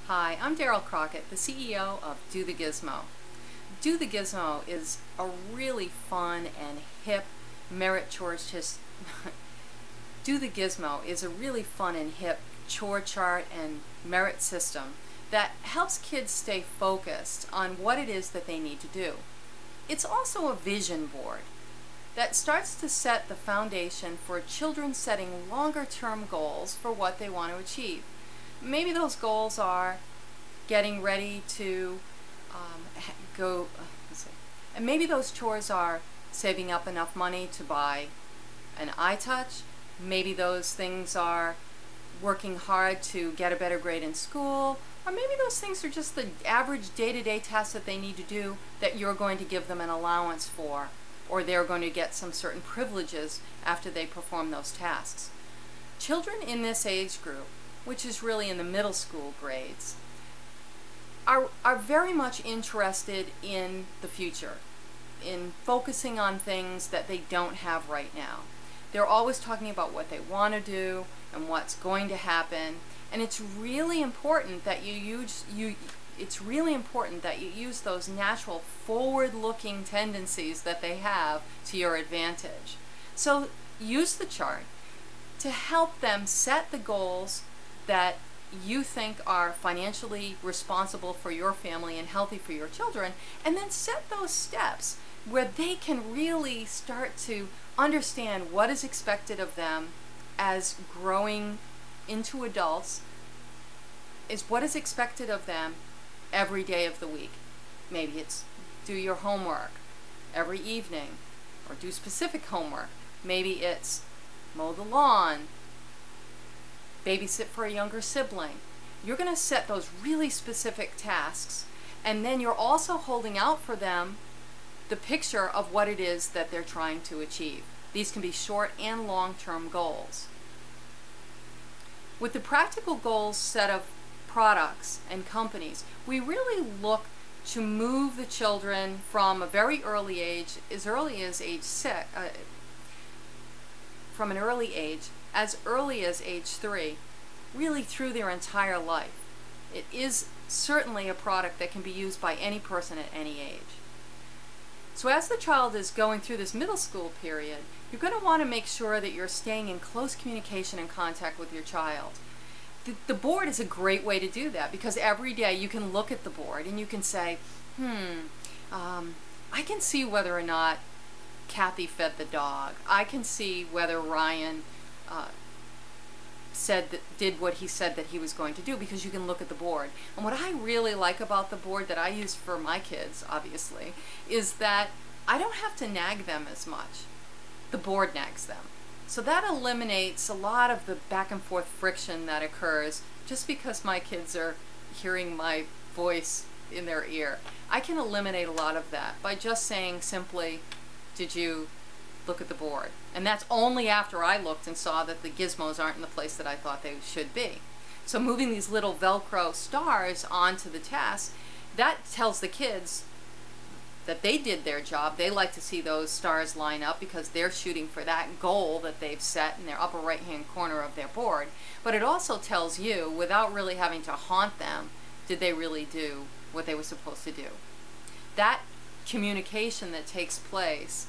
Hi, I'm Daryl Crockett, the CEO of Do the Gizmo. Do the Gizmo is a really fun and hip merit chores Do the Gizmo is a really fun and hip chore chart and merit system that helps kids stay focused on what it is that they need to do. It's also a vision board that starts to set the foundation for children setting longer-term goals for what they want to achieve. Maybe those goals are getting ready to and maybe those chores are saving up enough money to buy an iTouch. Maybe those things are working hard to get a better grade in school, or maybe those things are just the average day-to-day tasks that they need to do that you're going to give them an allowance for, or they're going to get some certain privileges after they perform those tasks. Children in this age group, which is really in the middle school grades, are very much interested in the future, in focusing on things that they don't have right now. They're always talking about what they want to do and what's going to happen, and it's really important that you use those natural forward-looking tendencies that they have to your advantage. So use the chart to help them set the goals that you think are financially responsible for your family and healthy for your children, and then set those steps where they can really start to understand what is expected of them as growing into adults, is what is expected of them every day of the week. Maybe it's do your homework every evening, or do specific homework. Maybe it's mow the lawn, babysit for a younger sibling. You're going to set those really specific tasks, and then you're also holding out for them the picture of what it is that they're trying to achieve. These can be short and long-term goals. With the practical goals set of products and companies, we really look to move the children from a very early age, as early as age 6, from an early age, as early as age 3, really through their entire life. It is certainly a product that can be used by any person at any age. So as the child is going through this middle school period, you're going to want to make sure that you're staying in close communication and contact with your child. The board is a great way to do that, because every day you can look at the board and you can say, I can see whether or not Kathy fed the dog. I can see whether Ryan did what he said that he was going to do, because you can look at the board. And what I really like about the board that I use for my kids, obviously, is that I don't have to nag them as much. The board nags them. So that eliminates a lot of the back and forth friction that occurs just because my kids are hearing my voice in their ear. I can eliminate a lot of that by just saying simply, did you look at the board? And that's only after I looked and saw that the gizmos aren't in the place that I thought they should be. So moving these little Velcro stars onto the task, that tells the kids that they did their job. They like to see those stars line up because they're shooting for that goal that they've set in their upper right-hand corner of their board. But it also tells you, without really having to haunt them, did they really do what they were supposed to do? That communication that takes place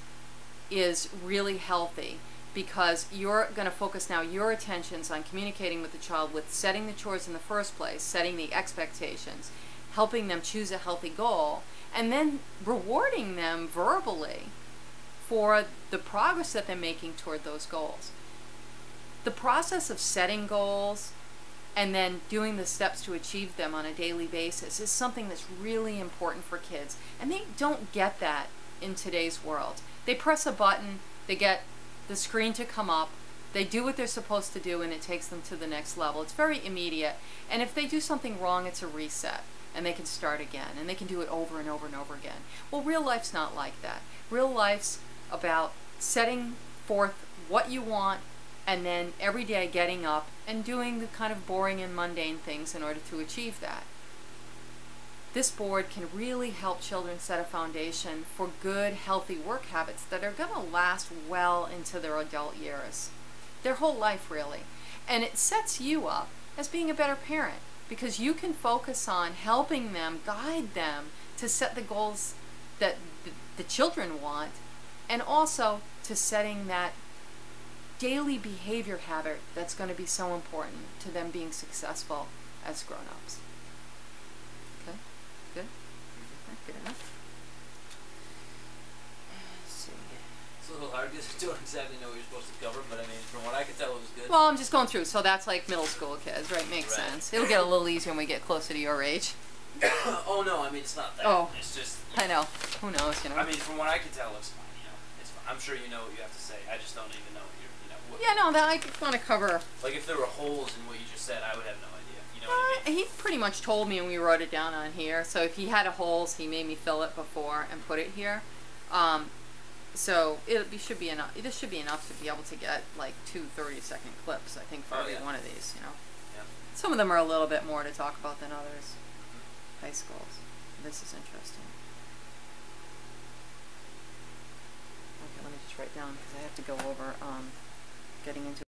is really healthy, because you're going to focus now your attentions on communicating with the child, with setting the chores in the first place, setting the expectations, helping them choose a healthy goal, and then rewarding them verbally for the progress that they're making toward those goals. The process of setting goals and then doing the steps to achieve them on a daily basis is something that's really important for kids, and they don't get that in today's world. They press a button, they get the screen to come up, they do what they're supposed to do, and it takes them to the next level. It's very immediate, and if they do something wrong, it's a reset, and they can start again, and they can do it over and over and over again. Well, real life's not like that. Real life's about setting forth what you want, and then every day getting up and doing the kind of boring and mundane things in order to achieve that. This board can really help children set a foundation for good, healthy work habits that are going to last well into their adult years, their whole life really. And it sets you up as being a better parent. because you can focus on helping them, guide them to set the goals that the children want, and also to setting that daily behavior habit that's going to be so important to them being successful as grown-ups. Okay? Good? Good enough. Let's see. It's a little hard because I don't exactly know what you're supposed to cover, but I mean, from what I could tell, it was good. Well, I'm just going through, so that's like middle school kids, right? Makes Right. sense. It'll get a little easier when we get closer to your age. Oh no, I mean it's not that. Oh. It's just. I know. Who knows, you know? I mean, from what I can tell, it's fine. You know, it's fine. I'm sure you know what you have to say. I just don't even know what you're. You know. What, yeah, no, that I want to cover. Like if there were holes in what you just said, I would have no idea. You know what I mean? He pretty much told me, and we wrote it down on here. So if he had a holes, he made me fill it before and put it here. So should be enough. This should be enough to be able to get like 2 30-second clips. I think for every one of these. You know. Yeah. Some of them are a little bit more to talk about than others. High schools. This is interesting. Okay, let me just write down because I have to go over getting into